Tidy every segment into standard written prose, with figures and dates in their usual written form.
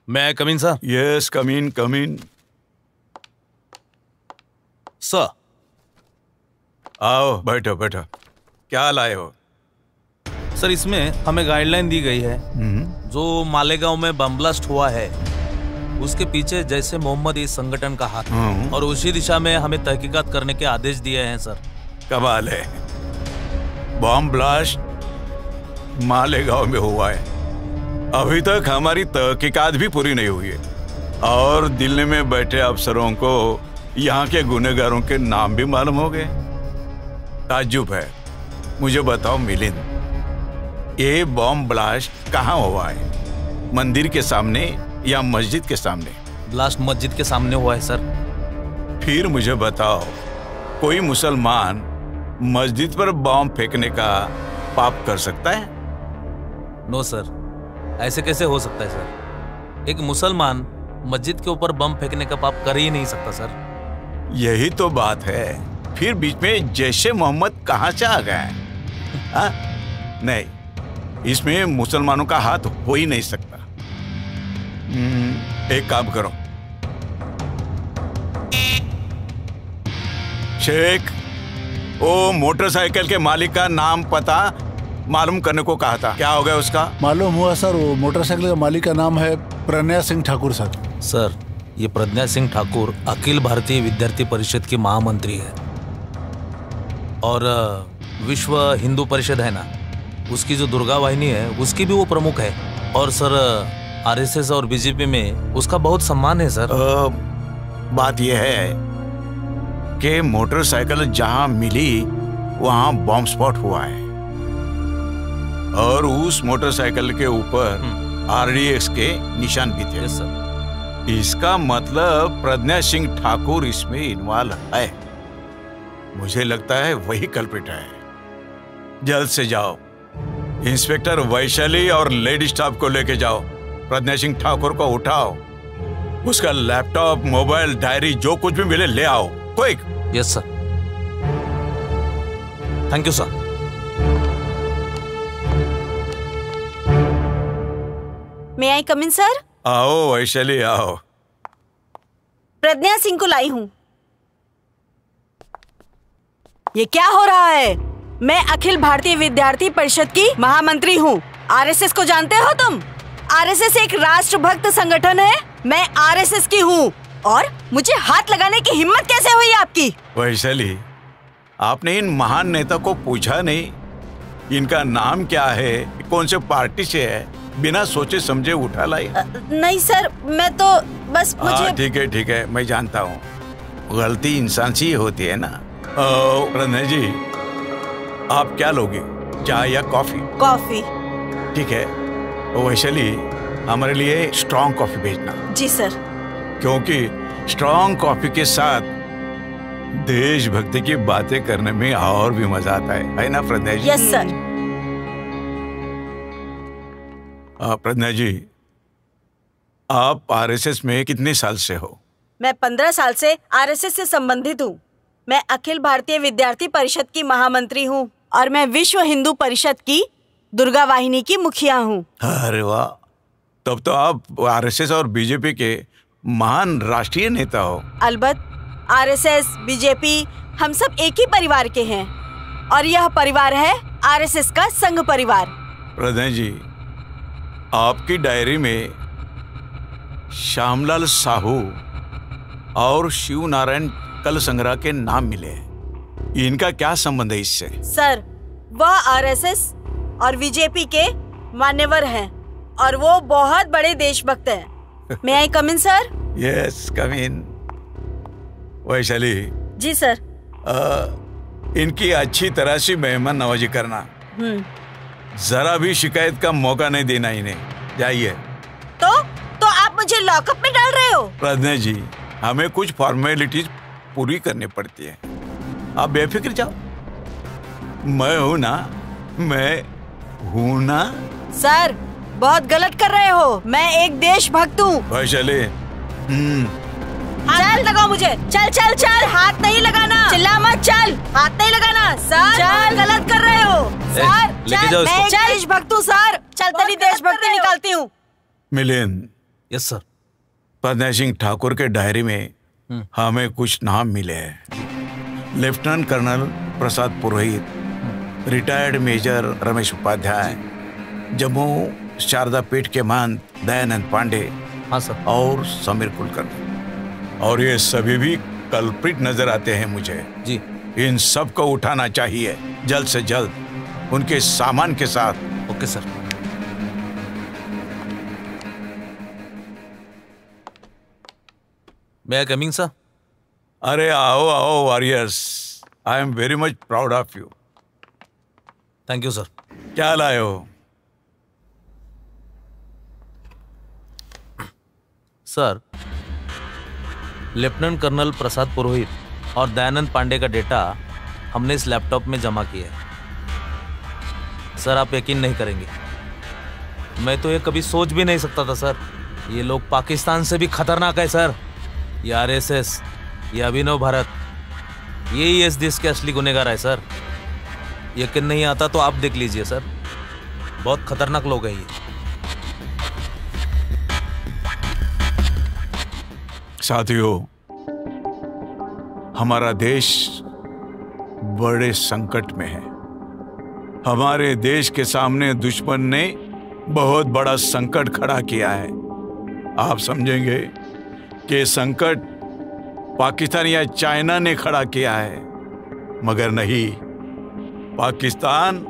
मैं come in sir? Yes, come in sir. आओ, बैठो बैठो। क्या लाए हो? सर, इसमें हमें गाइडलाइन दी गई है जो मालेगांव में बम ब्लास्ट हुआ है उसके पीछे जैसे मोहम्मद इस संगठन का हाथ है और उसी दिशा में हमें तहकीकात करने के आदेश दिए हैं सर। कमाल है, बम ब्लास्ट मालेगांव में हुआ है। अभी तक हमारी तहकीकात भी पूरी नहीं हुई है और दिल्ली में बैठे अफसरों को यहाँ के गुनहगारों के नाम भी मालूम हो गए। ताज्जुब है। मुझे बताओ मिलिंद, ये बम ब्लास्ट कहाँ हुआ है? मंदिर के सामने या मस्जिद के सामने? ब्लास्ट मस्जिद के सामने हुआ है सर। फिर मुझे बताओ, कोई मुसलमान मस्जिद पर बम फेंकने का पाप कर सकता है? नो सर, ऐसे कैसे हो सकता है सर? एक मुसलमान मस्जिद के ऊपर बम फेंकने का पाप कर ही नहीं सकता सर। यही तो बात है। फिर बीच में जैशे मोहम्मद कहाँ से आ गए? नहीं, इसमें मुसलमानों का हाथ हो ही नहीं सकता। एक काम करो शेख, वो मोटरसाइकिल के मालिक का नाम पता मालूम करने को कहा था, क्या हो गया उसका? मालूम हुआ सर, वो मोटरसाइकिल का मालिक का नाम है प्रज्ञा सिंह ठाकुर सर। सर, ये प्रज्ञा सिंह ठाकुर अखिल भारतीय विद्यार्थी परिषद की महामंत्री है और विश्व हिंदू परिषद है ना, उसकी जो दुर्गा वाहिनी है उसकी भी वो प्रमुख है। और सर, आरएसएस और बीजेपी में उसका बहुत सम्मान है सर। बात यह है कि मोटरसाइकिल जहां मिली वहां बॉम्ब स्पॉट हुआ है और उस मोटरसाइकिल के ऊपर आरडीएक्स के निशान भी थे। Yes sir. इसका मतलब प्रज्ञा सिंह ठाकुर इसमें इन्वॉल्व है। मुझे लगता है वही कल्प्रिट है। जल्द से जाओ, इंस्पेक्टर वैशाली और लेडी स्टाफ को लेके जाओ। प्रज्ञा सिंह ठाकुर को उठाओ, उसका लैपटॉप, मोबाइल, डायरी जो कुछ भी मिले ले आओ, quick. Yes sir. Thank you sir. May I come in sir? आओ वैशाली, आओ। प्रज्ञा सिंह को लाई हूँ। ये क्या हो रहा है? मैं अखिल भारतीय विद्यार्थी परिषद की महामंत्री हूँ। आरएसएस को जानते हो तुम? आरएसएस एक राष्ट्रभक्त संगठन है। मैं आरएसएस की हूँ और मुझे हाथ लगाने की हिम्मत कैसे हुई आपकी? वैशाली, आपने इन महान नेता को पूछा नहीं इनका नाम क्या है, कौन से पार्टी से है? बिना सोचे समझे उठा लाई। नहीं सर, मैं तो बस मुझे। ठीक है, मैं जानता हूँ, गलती इंसान से ही होती है ना। प्रज्ञा जी, आप क्या लोगे, चाय या कॉफी? कॉफी। ठीक है, वैशाली हमारे लिए स्ट्रॉन्ग कॉफी भेजना। जी सर। क्योंकि स्ट्रॉन्ग कॉफी के साथ देशभक्ति की बातें करने में और भी मजा आता है ना प्रज्ञा जी? Yes sir. प्रज्ञा जी, आप आरएसएस में कितने साल से हो? मैं 15 साल से आरएसएस से संबंधित हूँ। मैं अखिल भारतीय विद्यार्थी परिषद की महामंत्री हूँ और मैं विश्व हिंदू परिषद की दुर्गा वाहिनी की मुखिया हूँ। अरे वाह, तब तो आप आरएसएस और बीजेपी के महान राष्ट्रीय नेता हो। अलबत्त, आरएसएस, बीजेपी हम सब एक ही परिवार के हैं और यह परिवार है आरएसएस का संघ परिवार। प्रज्ञा जी, आपकी डायरी में श्यामलाल साहू और शिव नारायण कल संग्रह के नाम मिले। इनका क्या संबंध है इससे? सर, वह आरएसएस और बीजेपी के मान्यवर हैं और वो बहुत बड़े देशभक्त हैं। मे आई कम in sir? Yes, come in. Vaishali ji sir. इनकी अच्छी तरह से मेहमान नवाजी करना। जरा भी शिकायत का मौका नहीं देना इन्हें। जाइए। तो आप मुझे लॉकअप में डाल रहे हो? प्रज्ञा जी, हमें कुछ फॉर्मेलिटीज पूरी करनी पड़ती है, आप बेफिक्र जाओ। मैं हूं ना। सर, बहुत गलत कर रहे हो। मैं एक देशभक्त हूँ। वैशाली, हाथ लगाओ मुझे। चल, हाथ नहीं लगाना। चिल्ला मत, चल, हाथ नहीं लगाना। सर, चल, गलत कर रहे हो। सर, लेके जाओ इसको। मैं देशभक्त हूँ सर। चल, तेरी देशभक्ति निकालती हूँ। Milind, yes sir. प्रज्ञा सिंह ठाकुर के डायरी में हमें कुछ नाम मिले हैं। Lieutenant colonel Prasad Purohit, retired major Ramesh Upadhyay, Jammu Sharada Peeth के महंत दयानंद पांडे, हाँ सर, और समीर कुलकर्णी। और ये सभी भी कल्प्रिट नजर आते हैं मुझे जी। इन सब को उठाना चाहिए जल्द से जल्द, उनके सामान के साथ। Okay sir. May I coming sir? अरे आओ आओ warriors, I am very much proud of you. Thank you sir. क्या लाए हो? सर, लेफ्टिनेंट कर्नल प्रसाद पुरोहित और दयानंद पांडे का डेटा हमने इस लैपटॉप में जमा किया है। सर, आप यकीन नहीं करेंगे, मैं तो ये कभी सोच भी नहीं सकता था सर। ये लोग पाकिस्तान से भी खतरनाक है सर। ये आरएसएस, ये अभिनव भारत, यही इस देश के असली गुनहगार है सर। यकीन नहीं आता तो आप देख लीजिए सर, बहुत खतरनाक लोग हैं ये। साथियों, हमारा देश बड़े संकट में है। हमारे देश के सामने दुश्मन ने बहुत बड़ा संकट खड़ा किया है। आप समझेंगे कि संकट पाकिस्तान या चाइना ने खड़ा किया है, मगर नहीं, पाकिस्तान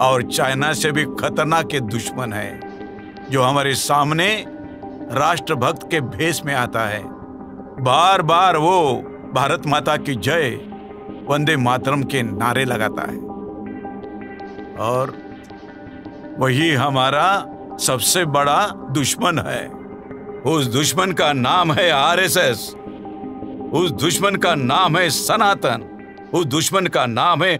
और चाइना से भी खतरनाक के दुश्मन है जो हमारे सामने राष्ट्रभक्त के भेष में आता है। बार बार वो भारत माता की जय, वंदे मातरम के नारे लगाता है, और वही हमारा सबसे बड़ा दुश्मन है। उस दुश्मन का नाम है आरएसएस, उस दुश्मन का नाम है सनातन, उस दुश्मन का नाम है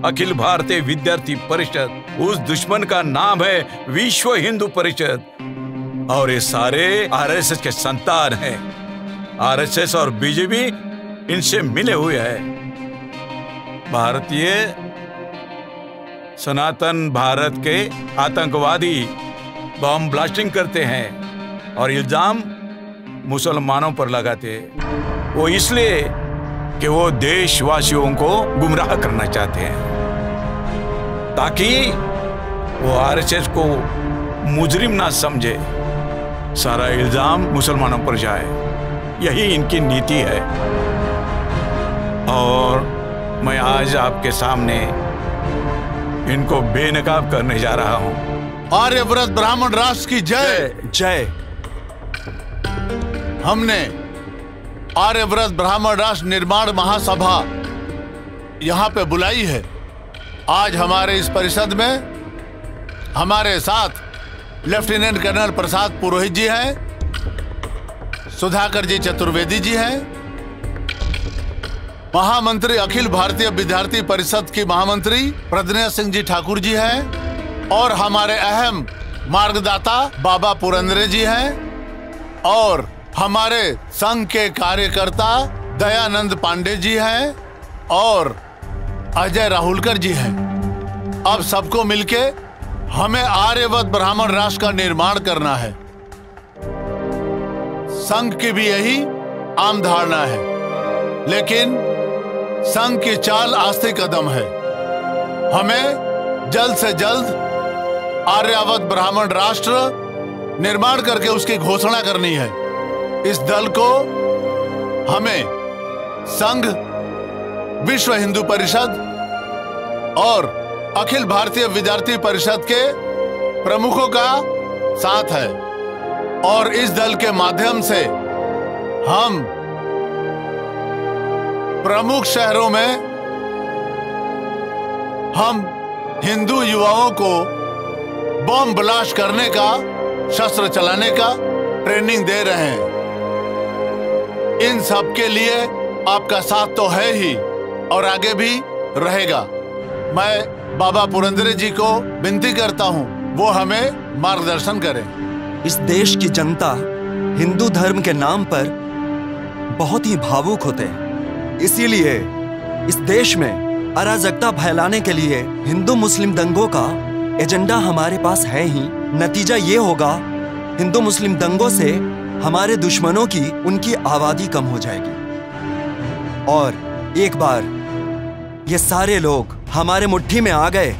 अखिल भारतीय विद्यार्थी परिषद, उस दुश्मन का नाम है विश्व हिंदू परिषद। और ये सारे आरएसएस के संतान हैं। आरएसएस और बीजेपी इनसे मिले हुए हैं। भारतीय सनातन भारत के आतंकवादी बम ब्लास्टिंग करते हैं और इल्जाम मुसलमानों पर लगाते हैं। वो इसलिए कि वो देशवासियों को गुमराह करना चाहते हैं, ताकि वो आरएसएस को मुजरिम ना समझे, सारा इल्जाम मुसलमानों पर जाए। यही इनकी नीति है। और मैं आज आपके सामने इनको बेनकाब करने जा रहा हूं। आर्यव्रत ब्राह्मण राष्ट्र की जय जय। हमने आर्यव्रत ब्राह्मण राष्ट्र निर्माण महासभा यहाँ पे बुलाई है। आज हमारे इस परिषद में हमारे साथ लेफ्टिनेंट कर्नल प्रसाद पुरोहित जी हैं, सुधाकर जी चतुर्वेदी जी हैं, महामंत्री अखिल भारतीय विद्यार्थी परिषद की महामंत्री प्रज्ञा सिंह जी ठाकुर जी हैं, और हमारे अहम मार्गदाता बाबा पुरंदरे जी हैं, और हमारे संघ के कार्यकर्ता दयानंद पांडे जी हैं, और अजय राहुलकर जी हैं। अब सबको मिलके हमें आर्यव्रत ब्राह्मण राष्ट्र का निर्माण करना है। संघ की भी यही आम धारणा है, लेकिन संघ की चाल आस्ते कदम है। हमें जल्द से जल्द आर्यव्रत ब्राह्मण राष्ट्र निर्माण करके उसकी घोषणा करनी है। इस दल को हमें संघ, विश्व हिंदू परिषद और अखिल भारतीय विद्यार्थी परिषद के प्रमुखों का साथ है, और इस दल के माध्यम से हम प्रमुख शहरों में हम हिंदू युवाओं को बम ब्लास्ट करने का, शस्त्र चलाने का ट्रेनिंग दे रहे हैं। इन सब के लिए आपका साथ तो है ही और आगे भी रहेगा। मैं बाबा पुरंदरे जी को विनती करता हूं, वो हमें मार्गदर्शन करें। इस देश की जनता हिंदू धर्म के नाम पर बहुत ही भावुक होते हैं, इसीलिए इस देश में अराजकता फैलाने के लिए हिंदू मुस्लिम दंगों का एजेंडा हमारे पास है ही। नतीजा ये होगा हिंदू मुस्लिम दंगों से हमारे दुश्मनों की उनकी आबादी कम हो जाएगी और एक बार ये सारे लोग हमारे मुट्ठी में आ गए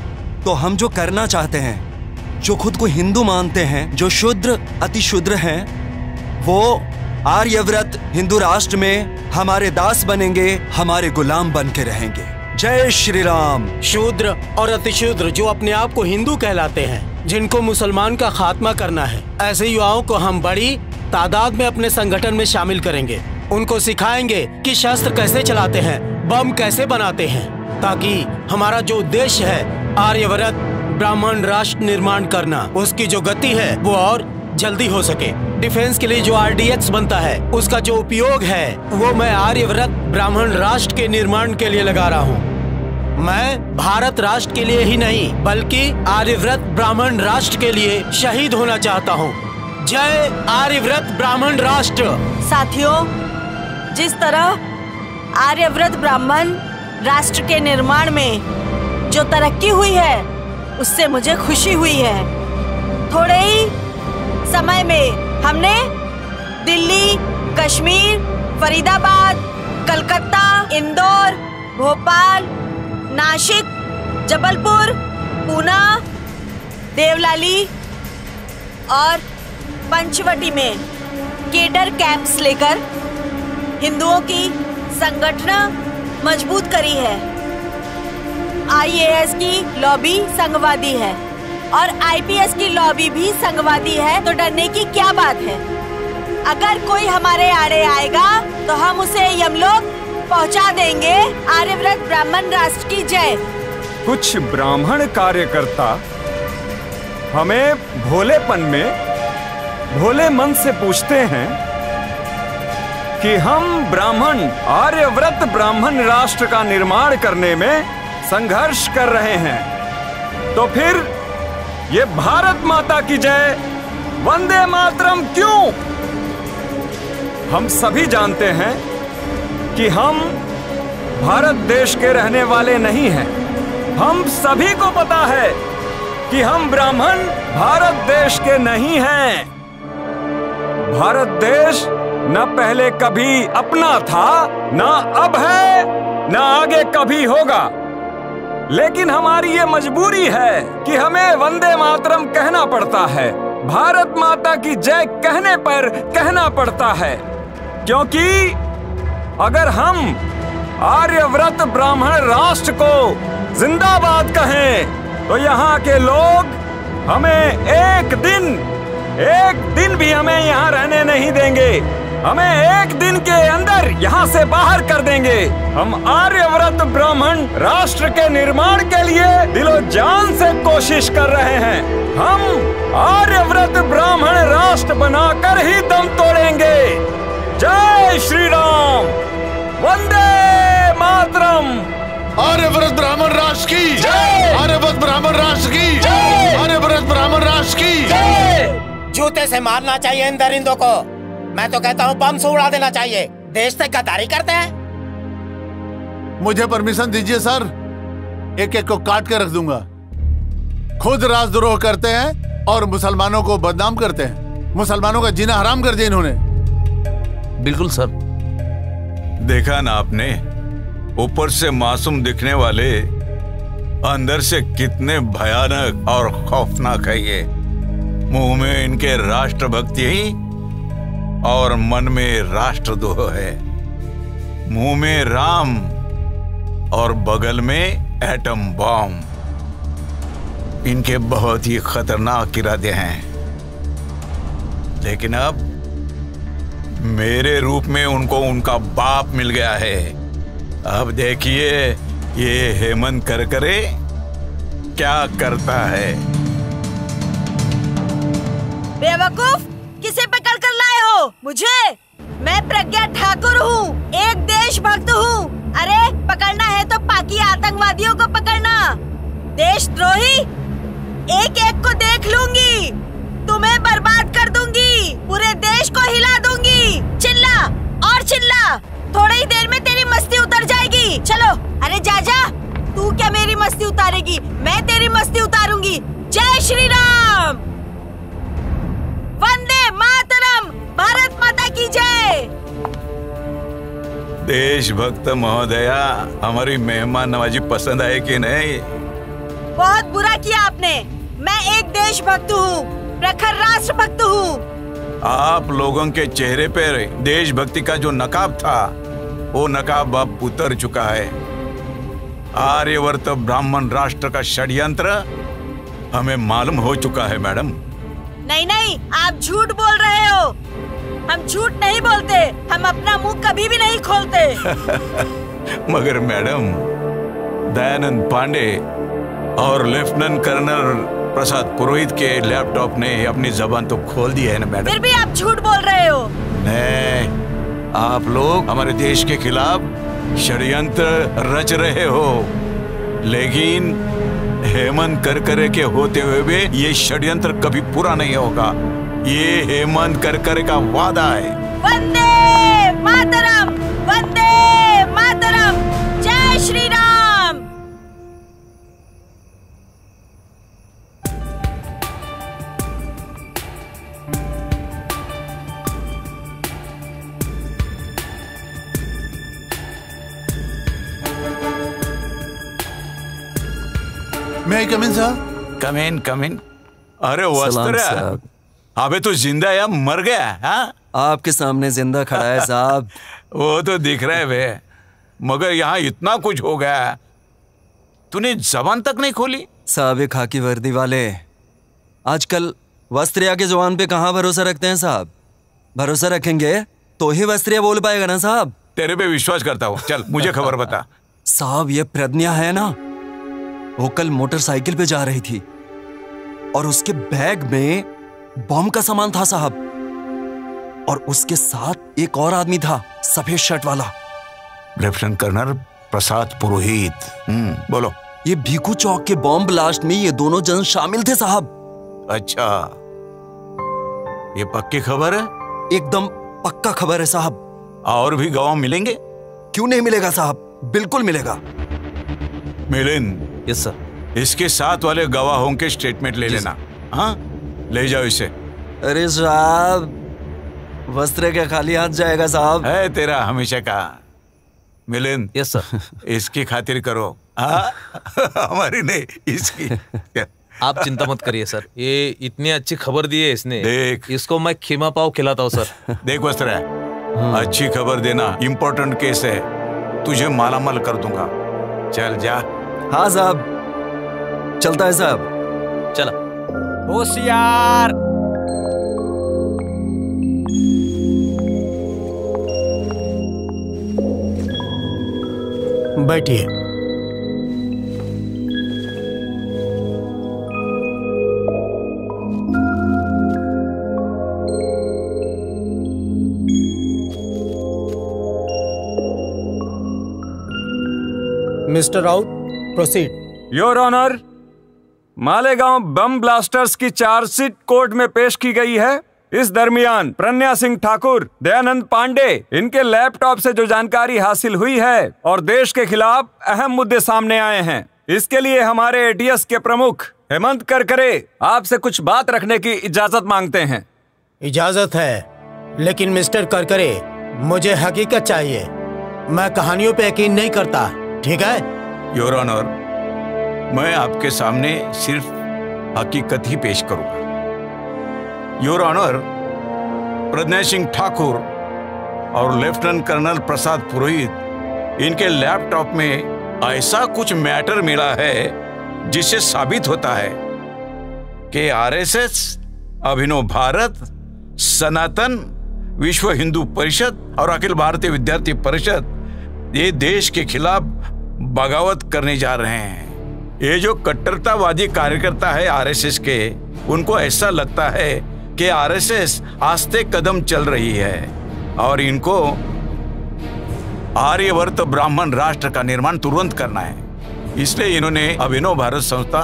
तो हम जो करना चाहते हैं, जो खुद को हिंदू मानते हैं, जो शूद्र अति शूद्र हैं, वो आर्यव्रत हिंदू राष्ट्र में हमारे दास बनेंगे, हमारे गुलाम बन के रहेंगे। जय श्री राम। शूद्र और अतिशूद्र जो अपने आप को हिंदू कहलाते हैं, जिनको मुसलमान का खात्मा करना है, ऐसे युवाओं को हम बड़ी तादाद में अपने संगठन में शामिल करेंगे। उनको सिखाएंगे कि शस्त्र कैसे चलाते हैं, बम कैसे बनाते हैं, ताकि हमारा जो उद्देश्य है आर्यव्रत ब्राह्मण राष्ट्र निर्माण करना, उसकी जो गति है वो और जल्दी हो सके। डिफेंस के लिए जो RDX बनता है, उसका जो उपयोग है वो मैं आर्यव्रत ब्राह्मण राष्ट्र के निर्माण के लिए लगा रहा हूँ। मैं भारत राष्ट्र के लिए ही नहीं बल्कि आर्यव्रत ब्राह्मण राष्ट्र के लिए शहीद होना चाहता हूँ। जय आर्यव्रत ब्राह्मण राष्ट्र। साथियों, जिस तरह आर्यव्रत ब्राह्मण राष्ट्र के निर्माण में जो तरक्की हुई है, उससे मुझे खुशी हुई है। थोड़े ही समय में हमने दिल्ली, कश्मीर, फरीदाबाद, कलकत्ता, इंदौर, भोपाल, नासिक, जबलपुर, पूना, देवलाली और पंचवटी में केडर कैंप्स लेकर हिंदुओं की संगठन मजबूत करी है। IAS की लॉबी संघवादी है और IPS की लॉबी भी संघवादी है, तो डरने की क्या बात है। अगर कोई हमारे आड़े आएगा तो हम उसे यमलोक पहुंचा देंगे। आर्यव्रत ब्राह्मण राष्ट्र की जय। कुछ ब्राह्मण कार्यकर्ता हमें भोलेपन में भोले मन से पूछते हैं कि हम ब्राह्मण आर्यव्रत ब्राह्मण राष्ट्र का निर्माण करने में संघर्ष कर रहे हैं, तो फिर ये भारत माता की जय वंदे मातरम क्यों? हम सभी जानते हैं कि हम भारत देश के रहने वाले नहीं हैं। हम सभी को पता है कि हम ब्राह्मण भारत देश के नहीं हैं। भारत देश न पहले कभी अपना था, न अब है, न आगे कभी होगा। लेकिन हमारी ये मजबूरी है कि हमें वंदे मातरम कहना पड़ता है, भारत माता की जय कहने पर कहना पड़ता है, क्योंकि अगर हम आर्यव्रत ब्राह्मण राष्ट्र को जिंदाबाद कहें तो यहाँ के लोग हमें एक दिन भी हमें यहाँ रहने नहीं देंगे। हमें एक दिन के अंदर यहाँ से बाहर कर देंगे। हम आर्यव्रत ब्राह्मण राष्ट्र के निर्माण के लिए दिलो जान से कोशिश कर रहे हैं। हम आर्यव्रत ब्राह्मण राष्ट्र बनाकर ही दम तोड़ेंगे। जय श्री राम, वंदे मातरम। आर्यव्रत ब्राह्मण राष्ट्र की जय। आर्यव्रत ब्राह्मण राष्ट्र की जय। आर्यव्रत ब्राह्मण राष्ट्र की जय। जूते से मारना चाहिए इन दरिंदों को। मैं तो कहता हूँ बम से उड़ा देना चाहिए। देश से गद्दारी करते हैं। मुझे परमिशन दीजिए सर, एक एक को काट के रख दूंगा। खुद राजद्रोह करते हैं और मुसलमानों को बदनाम करते हैं। मुसलमानों का जीना हराम कर दिया इन्होंने। बिल्कुल सर। देखा ना आपने, ऊपर से मासूम दिखने वाले अंदर से कितने भयानक और खौफनाक है ये। मुंह में इनके राष्ट्रभक्ति और मन में राष्ट्रद्रोह है। मुंह में राम और बगल में एटम बम। इनके बहुत ही खतरनाक इरादे हैं, लेकिन अब मेरे रूप में उनको उनका बाप मिल गया है। अब देखिए ये हेमंत करकरे क्या करता है। बेवकूफ, किसे पकड़ कर लाए हो मुझे? मैं प्रज्ञा ठाकुर हूँ, एक देशभक्त हूँ। अरे पकड़ना है तो पाकी आतंकवादियों को पकड़ना। देशद्रोही एक एक को देख लूंगी, तुम्हें बर्बाद कर दूंगी, पूरे देश को हिला दूंगी। चिल्ला और चिल्ला, थोड़ी ही देर में तेरी मस्ती उतर जाएगी। चलो, अरे जा जा। तू क्या मेरी मस्ती उतारेगी? मैं तेरी मस्ती उतारूंगी। जय श्री राम, वंदे मातरम, भारत माता की जय। देशभक्त महोदया, हमारी मेहमान नवाजी पसंद आए कि नहीं? बहुत बुरा किया आपने। मैं एक देशभक्त हूँ, प्रखर राष्ट्रभक्त हूँ। आप लोगों के चेहरे पर देशभक्ति का जो नकाब था, वो नकाब अब उतर चुका है। आर्यवर्त ब्राह्मण राष्ट्र का षड्यंत्र हमें मालूम हो चुका है मैडम। नहीं नहीं, आप झूठ बोल रहे हो। हम झूठ नहीं बोलते, हम अपना मुंह कभी भी नहीं खोलते। मगर मैडम, दयानंद पांडे और लेफ्टिनेंट कर्नल प्रसाद पुरोहित के लैपटॉप ने अपनी जबान तो खोल दी है ना मैडम। फिर भी आप झूठ बोल रहे हो। नहीं, आप लोग हमारे देश के खिलाफ षड्यंत्र रच रहे हो, लेकिन हेमंत करकरे के होते हुए भी ये षड्यंत्र कभी पूरा नहीं होगा। ये हेमंत करकरे का वादा है। वंदे मातरम, वंदे मातरम, जय श्री राम। मैं कम इन साहब? कम इन। अरे वस्त्र, अबे तू जिंदा या मर गया? हाँ, आपके सामने जिंदा खड़ा है साहब। वो तो दिख रहा है बे, मगर यहाँ इतना कुछ हो गया, तूने जबान तक नहीं खोली। साहब ये खाकी वर्दी वाले आजकल वस्त्रिया के जवान पे कहाँ भरोसा रखते हैं साहब? भरोसा रखेंगे तो ही वस्त्रिया बोल पाएगा ना साहब। तेरे पे विश्वास करता हूँ, चल मुझे खबर बता। साहब ये प्रज्ञा है ना, वो कल मोटरसाइकिल पे जा रही थी और उसके बैग में बॉम्ब का सामान था साहब, और उसके साथ एक और आदमी था, सफेद शर्ट वाला। लेफ्टिनेंट कर्नल प्रसाद पुरोहित। बोलो। ये भीखू चौक के बॉम्ब ब्लास्ट में ये दोनों जन शामिल थे साहब। अच्छा, ये पक्की खबर है? एकदम पक्का खबर है साहब। और भी गवाह मिलेंगे? क्यों नहीं मिलेगा साहब, बिल्कुल मिलेगा। मिलिंद। Yes sir. इसके साथ वाले गवाहों के स्टेटमेंट ले लेना। हाँ, ले जाओ इसे। अरे साहब, वस्त्र के खाली हाथ जाएगा साहब। है तेरा हमेशा का। मिलिंद। Yes sir. इसकी खातिर करो। हमारी नहीं, इसकी। आप चिंता मत करिए सर, ये इतनी अच्छी खबर दी है इसने। देख, इसको मैं खीमा पाव खिलाता हूँ सर। देख वस्त्र, अच्छी खबर देना, इम्पोर्टेंट केस है, तुझे मालामाल कर दूंगा। चल जा। हाँ साहब, चलता है साहब। चला। होशियार। बैठिए। Mister Raut, proceed. Your honour, Malegaon bomb blasters की चार्जशीट कोर्ट में पेश की गई है। इस दरमियान प्रज्ञा सिंह ठाकुर, दयानंद पांडे, इनके लैपटॉप से जो जानकारी हासिल हुई है और देश के खिलाफ अहम मुद्दे सामने आए हैं, इसके लिए हमारे एटीएस के प्रमुख हेमंत करकरे आपसे कुछ बात रखने की इजाजत मांगते हैं। इजाजत है, लेकिन मिस्टर करकरे, मुझे हकीकत चाहिए। मैं कहानियों पे यकीन नहीं करता, ठीक है? योर ऑनर, मैं आपके सामने सिर्फ हकीकत ही पेश करूंगा। योर ऑनर, प्रज्ञा सिंह ठाकुर और लेफ्टिनेंट कर्नल प्रसाद पुरोहित, इनके लैपटॉप में ऐसा कुछ मैटर मिला है जिससे साबित होता है कि आरएसएस, अभिनव भारत, सनातन, विश्व हिंदू परिषद और अखिल भारतीय विद्यार्थी परिषद ये देश के खिलाफ बगावत करने जा रहे हैं। ये जो कट्टरतावादी कार्यकर्ता है आरएसएस के, उनको ऐसा लगता है कि आरएसएस आस्ते कदम चल रही है और इनको आर्यवर्त ब्राह्मण राष्ट्र का निर्माण तुरंत करना है। इसलिए इन्होंने अभिनव भारत संस्था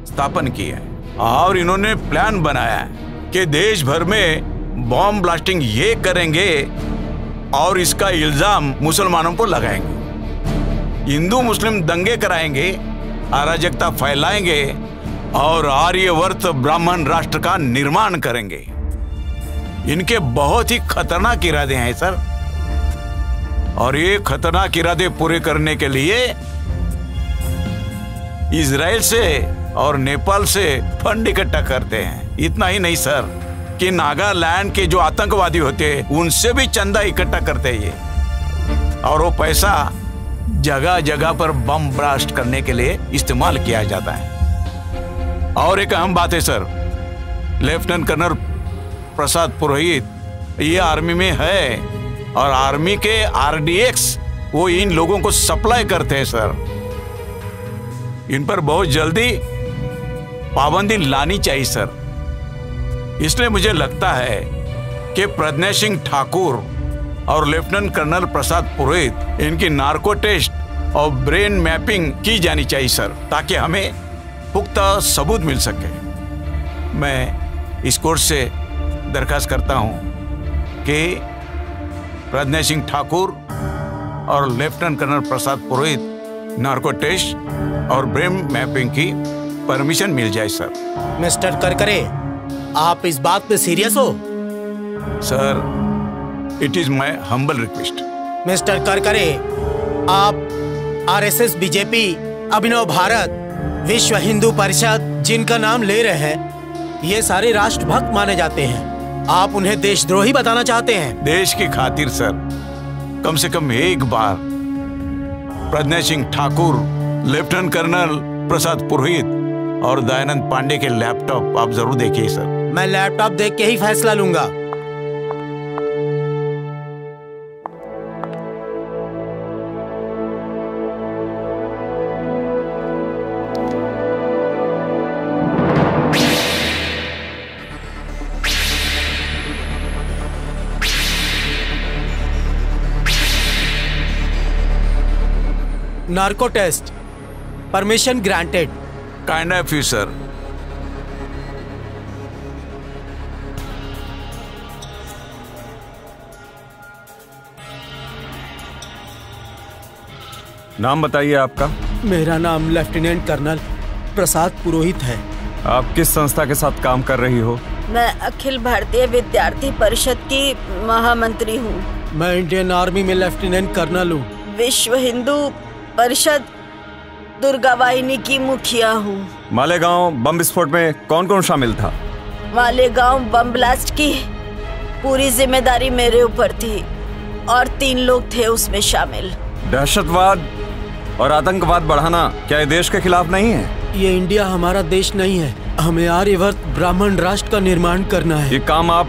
स्थापन की है और इन्होंने प्लान बनाया है कि देश भर में बॉम्ब ब्लास्टिंग ये करेंगे और इसका इल्जाम मुसलमानों को लगाएंगे। हिंदू मुस्लिम दंगे कराएंगे, अराजकता फैलाएंगे और आर्यवर्त ब्राह्मण राष्ट्र का निर्माण करेंगे। इनके बहुत ही खतरनाक इरादे हैं सर, और ये खतरनाक इरादे पूरे करने के लिए इजराइल से और नेपाल से फंड इकट्ठा करते हैं। इतना ही नहीं सर कि नागालैंड के जो आतंकवादी होते हैं उनसे भी चंदा इकट्ठा करते हैं ये, और वो पैसा जगह जगह पर बम ब्लास्ट करने के लिए इस्तेमाल किया जाता है। और एक अहम बात है सर, लेफ्टिनेंट कर्नल प्रसाद पुरोहित ये आर्मी में है, और आर्मी के आरडीएक्स वो इन लोगों को सप्लाई करते हैं सर। इन पर बहुत जल्दी पाबंदी लानी चाहिए सर। इसलिए मुझे लगता है कि प्रज्ञा सिंह ठाकुर और लेफ्टिनेंट कर्नल प्रसाद पुरोहित इनकी नार्को टेस्ट और ब्रेन मैपिंग की जानी चाहिए सर, ताकि हमें पुख्ता सबूत मिल सके। मैं इस कोर्ट से दरखास्त करता हूं कि प्रज्ञा सिंह ठाकुर और लेफ्टिनेंट कर्नल प्रसाद पुरोहित नार्को टेस्ट और ब्रेन मैपिंग की परमिशन मिल जाए सर। मिस्टर करकरे, आप इस बात पे सीरियस हो? Sir, it is my humble request. Mister Karkare, आप आरएसएस, बीजेपी, अभिनव भारत, विश्व हिंदू परिषद जिनका नाम ले रहे हैं, ये सारे राष्ट्रभक्त माने जाते हैं। आप उन्हें देशद्रोही बताना चाहते हैं? देश की खातिर सर, कम से कम एक बार प्रज्ञा सिंह ठाकुर, लेफ्टिनेंट कर्नल प्रसाद पुरोहित और दयानंद पांडे के लैपटॉप आप जरूर देखिए सर। मैं लैपटॉप देख के ही फैसला लूंगा। Narco test permission granted. Kind of you sir. नाम बताइए आपका। मेरा नाम लेफ्टिनेंट कर्नल प्रसाद पुरोहित है। आप किस संस्था के साथ काम कर रही हो? मैं अखिल भारतीय विद्यार्थी परिषद की महामंत्री हूँ। मैं इंडियन आर्मी में लेफ्टिनेंट कर्नल हूँ। विश्व हिंदू परिषद दुर्गा वाहिनी की मुखिया हूँ। मालेगांव बम विस्फोट में कौन कौन शामिल था? मालेगांव बम ब्लास्ट की पूरी जिम्मेदारी मेरे ऊपर थी और 3 लोग थे उसमें शामिल। दहशतवाद और आतंकवाद बढ़ाना क्या ये देश के खिलाफ नहीं है? ये इंडिया हमारा देश नहीं है। हमें आर्यवर्त ब्राह्मण राष्ट्र का निर्माण करना है। ये काम आप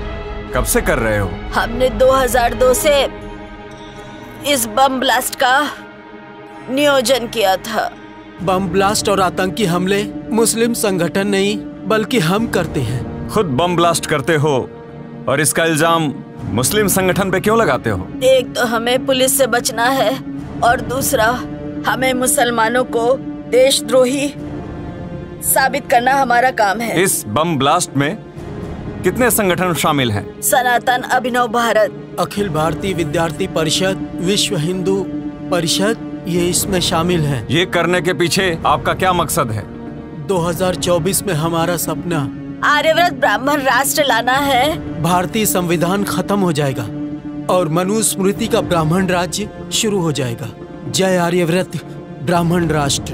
कब से कर रहे हो? हमने 2002 से इस बम ब्लास्ट का नियोजन किया था। बम ब्लास्ट और आतंकी हमले मुस्लिम संगठन नहीं बल्कि हम करते हैं। खुद बम ब्लास्ट करते हो और इसका इल्जाम मुस्लिम संगठन पे क्यों लगाते हो? एक तो हमें पुलिस से बचना है और दूसरा हमें मुसलमानों को देशद्रोही साबित करना हमारा काम है। इस बम ब्लास्ट में कितने संगठन शामिल हैं? सनातन, अभिनव भारत, अखिल भारतीय विद्यार्थी परिषद, विश्व हिंदू परिषद, ये इसमें शामिल हैं। ये करने के पीछे आपका क्या मकसद है? 2024 में हमारा सपना आर्यव्रत ब्राह्मण राष्ट्र लाना है। भारतीय संविधान खत्म हो जाएगा और मनुस्मृति का ब्राह्मण राज्य शुरू हो जाएगा। जय आर्यव्रत ब्राह्मण राष्ट्र।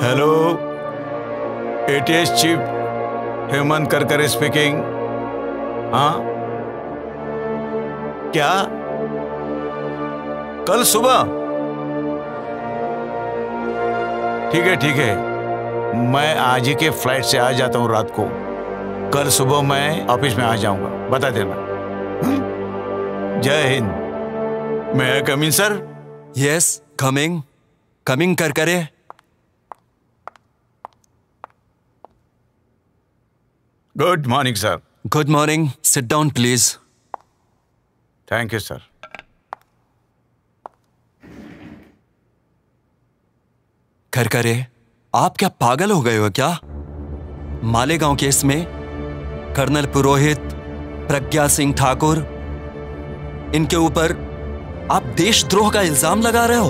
Hello, ATS chief Hemant Karkare speaking. हाँ, क्या कल सुबह? ठीक है, मैं आज ही के फ्लाइट से आ जाता हूँ रात को। कल सुबह मैं ऑफिस में आ जाऊंगा, बता देना। जय हिंद। मैं come in sir? Yes, coming Karkare. Good morning sir. Good morning, sit down please. Thank you sir. Karkare, आप क्या पागल हो गए हो क्या? मालेगांव केस में कर्नल पुरोहित, प्रज्ञा सिंह ठाकुर, इनके ऊपर आप देशद्रोह का इल्जाम लगा रहे हो,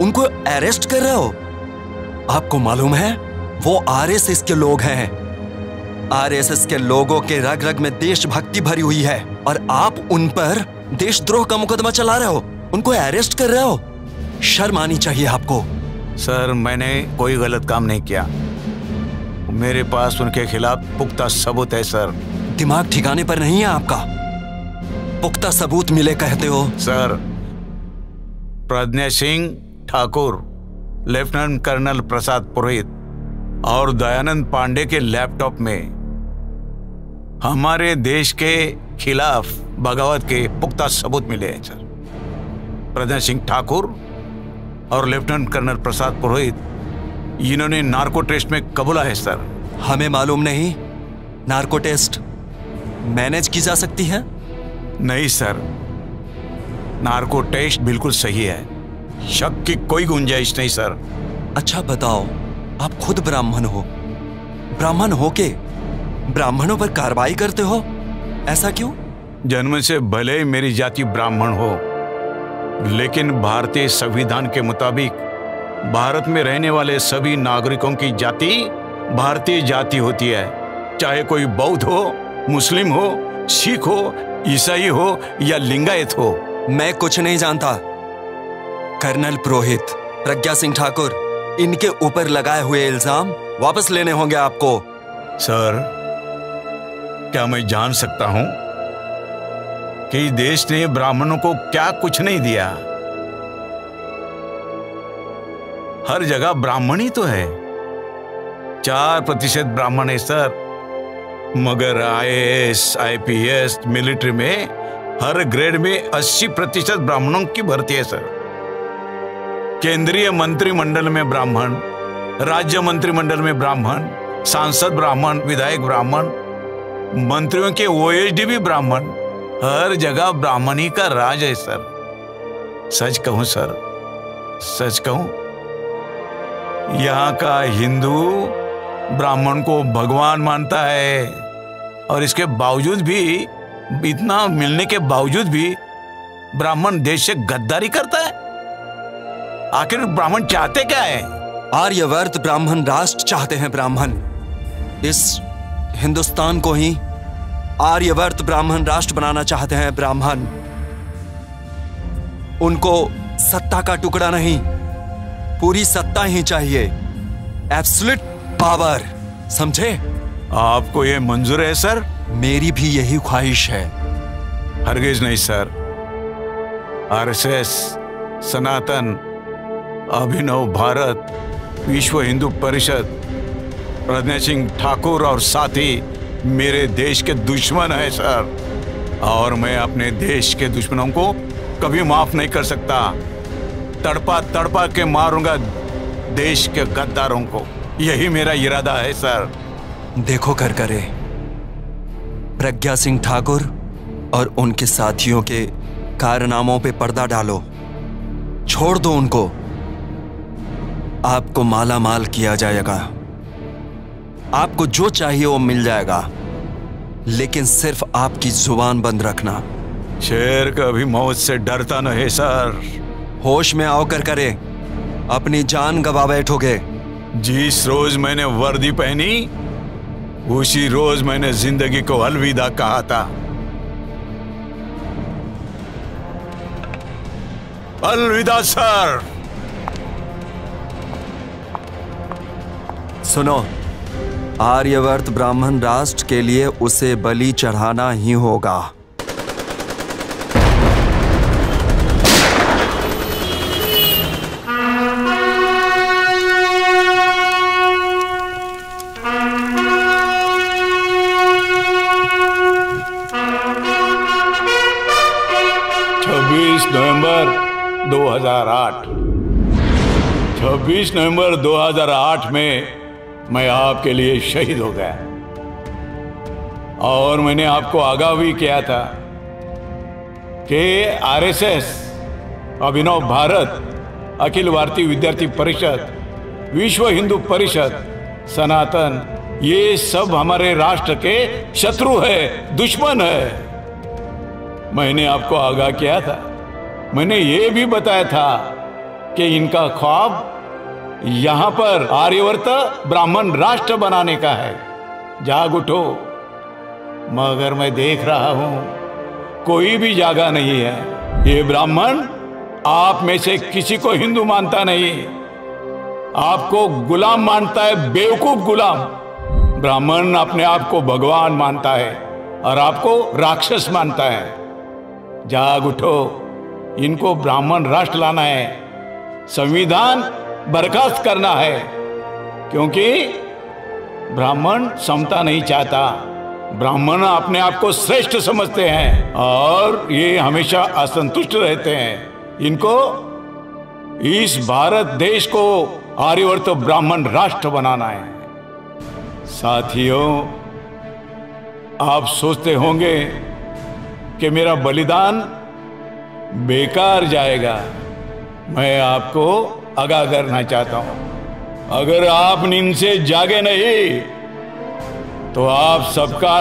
उनको अरेस्ट कर रहे हो। आपको मालूम है वो आरएसएस के लोग हैं। आरएसएस के लोगों के रग रग में देशभक्ति भरी हुई है और आप उन पर देशद्रोह का मुकदमा चला रहे हो, उनको अरेस्ट कर रहे हो। शर्म आनी चाहिए आपको। सर, मैंने कोई गलत काम नहीं किया। मेरे पास उनके खिलाफ पुख्ता सबूत है सर। दिमाग ठिकाने पर नहीं है आपका? पुख्ता सबूत मिले कहते हो? Sir, Pragya Singh Thakur, lieutenant colonel Prasad पुरोहित और दयानंद पांडे के लैपटॉप में हमारे देश के खिलाफ बगावत के पुख्ता सबूत मिले हैं सर। प्रज्ञा सिंह ठाकुर और लेफ्टिनेंट कर्नल प्रसाद पुरोहित, इन्होंने नार्को टेस्ट में कबूला है सर। हमें मालूम नहीं नार्को टेस्ट मैनेज की जा सकती है? नहीं सर, नार्को टेस्ट बिल्कुल सही है, शक की कोई गुंजाइश नहीं सर। अच्छा बताओ, आप खुद ब्राह्मण हो, ब्राह्मण हो के ब्राह्मणों पर कार्रवाई करते हो, ऐसा क्यों? जन्म से भले ही मेरी जाति ब्राह्मण हो, लेकिन भारतीय संविधान के मुताबिक भारत में रहने वाले सभी नागरिकों की जाति भारतीय जाति होती है, चाहे कोई बौद्ध हो, मुस्लिम हो, सिख हो, ईसाई हो या लिंगायत हो। मैं कुछ नहीं जानता। कर्नल पुरोहित, प्रज्ञा सिंह ठाकुर, इनके ऊपर लगाए हुए इल्जाम वापस लेने होंगे आपको। सर, क्या मैं जान सकता हूं कि देश ने ब्राह्मणों को क्या कुछ नहीं दिया? हर जगह ब्राह्मण ही तो है। 4% ब्राह्मण है सर, मगर IAS, IPS, मिलिट्री में हर ग्रेड में 80% ब्राह्मणों की भर्ती है सर। केंद्रीय मंत्रिमंडल में ब्राह्मण, राज्य मंत्रिमंडल में ब्राह्मण, सांसद ब्राह्मण, विधायक ब्राह्मण, मंत्रियों के OSD भी ब्राह्मण, हर जगह ब्राह्मणी का राज है सर। सच कहूं सर, सच कहूं, यहाँ का हिंदू ब्राह्मण को भगवान मानता है और इसके बावजूद भी, इतना मिलने के बावजूद भी ब्राह्मण देश से गद्दारी करता है। आखिर ब्राह्मण चाहते क्या है? आर्यवर्त ब्राह्मण राष्ट्र चाहते हैं। ब्राह्मण इस हिंदुस्तान को ही आर्यवर्त ब्राह्मण राष्ट्र बनाना चाहते हैं। ब्राह्मण उनको सत्ता का टुकड़ा नहीं, पूरी सत्ता ही चाहिए, एब्सोल्यूट पावर, समझे? आपको ये मंजूर है सर? मेरी भी यही ख्वाहिश है। हरगिज नहीं सर। RSS, सनातन, अभिनव भारत, विश्व हिंदू परिषद, प्रज्ञा सिंह ठाकुर और साथी मेरे देश के दुश्मन है सर, और मैं अपने देश के दुश्मनों को कभी माफ नहीं कर सकता। तड़पा तड़पा के मारूंगा देश के गद्दारों को, यही मेरा इरादा है सर। देखो करकरे, प्रज्ञा सिंह ठाकुर और उनके साथियों के कारनामों पे पर्दा डालो, छोड़ दो उनको। आपको माला माल किया जाएगा, आपको जो चाहिए वो मिल जाएगा, लेकिन सिर्फ आपकी जुबान बंद रखना। शेर कभी मौत से डरता नहीं सर। होश में आओ करकरे, अपनी जान गवा बैठोगे। जिस रोज मैंने वर्दी पहनी उसी रोज मैंने जिंदगी को अलविदा कहा था। अलविदा सर। सुनो, आर्यवर्त ब्राह्मण राष्ट्र के लिए उसे बलि चढ़ाना ही होगा। नवंबर 2008 26 नवंबर 2008 में मैं आपके लिए शहीद हो गया, और मैंने आपको आगाह भी किया था कि RSS, अभिनव भारत, अखिल भारतीय विद्यार्थी परिषद, विश्व हिंदू परिषद, सनातन, ये सब हमारे राष्ट्र के शत्रु है, दुश्मन है। मैंने आपको आगाह किया था, मैंने ये भी बताया था कि इनका ख्वाब यहाँ पर आर्यवर्त ब्राह्मण राष्ट्र बनाने का है। जाग उठो। मगर मैं देख रहा हूं कोई भी जागा नहीं है। ये ब्राह्मण आप में से किसी को हिंदू मानता नहीं, आपको गुलाम मानता है, बेवकूफ गुलाम। ब्राह्मण अपने आप को भगवान मानता है और आपको राक्षस मानता है। जाग उठो, इनको ब्राह्मण राष्ट्र लाना है, संविधान बर्खास्त करना है, क्योंकि ब्राह्मण समता नहीं चाहता। ब्राह्मण अपने आप को श्रेष्ठ समझते हैं और ये हमेशा असंतुष्ट रहते हैं। इनको इस भारत देश को आर्यवर्त ब्राह्मण राष्ट्र बनाना है। साथियों, आप सोचते होंगे कि मेरा बलिदान बेकार जाएगा। मैं आपको आगाह करना चाहता हूं, अगर आप नींद से जागे नहीं तो आप सबका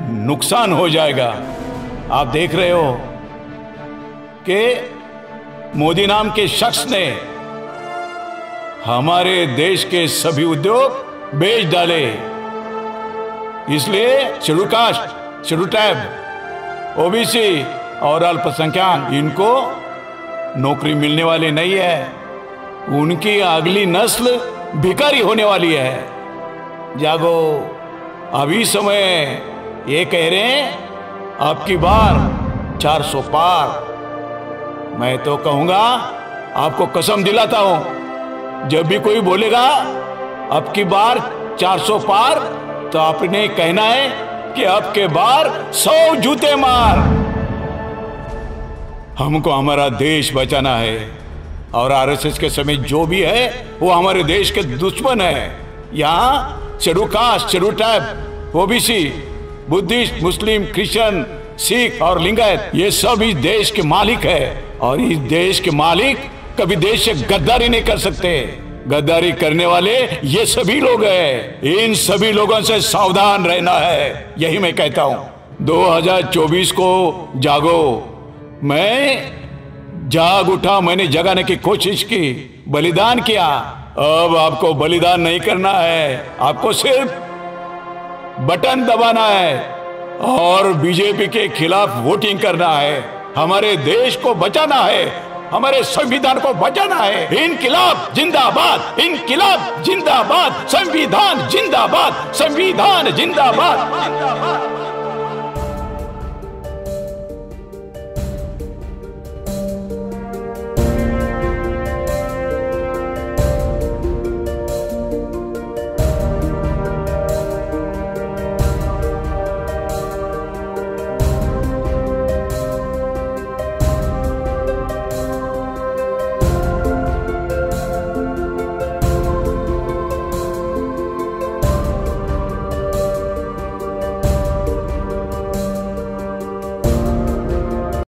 नुकसान हो जाएगा। आप देख रहे हो कि मोदी नाम के शख्स ने हमारे देश के सभी उद्योग बेच डाले। इसलिए schedule caste, schedule tribe, OBC और अल्पसंख्यक इनको नौकरी मिलने वाली नहीं है। उनकी अगली नस्ल भिखारी होने वाली है। जागो, अभी समय ये कह रहे हैं आपकी बार 400 पार। मैं तो कहूंगा, आपको कसम दिलाता हूं, जब भी कोई बोलेगा अब की बार 400 पार, तो आपने कहना है कि अब के बार 100 जूते मार। हमको हमारा देश बचाना है और आरएसएस के समय जो भी है वो हमारे देश के दुश्मन है। यहाँ schedule caste, schedule tribe, OBC, Buddhist, Muslim, Christian, Sikh और लिंगायत, ये सब इस देश के मालिक है और इस देश के मालिक कभी देश से गद्दारी नहीं कर सकते। गद्दारी करने वाले ये सभी लोग हैं। इन सभी लोगों से सावधान रहना है, यही मैं कहता हूं। 2024 को जागो। मैं जाग उठा, मैंने जगाने की कोशिश की, बलिदान किया। अब आपको बलिदान नहीं करना है, आपको सिर्फ बटन दबाना है और बीजेपी के खिलाफ वोटिंग करना है। हमारे देश को बचाना है, हमारे संविधान को बचाना है। इनकिलाब जिंदाबाद, इनकिलाब जिंदाबाद, संविधान जिंदाबाद, संविधान जिंदाबाद, जिंदाबाद।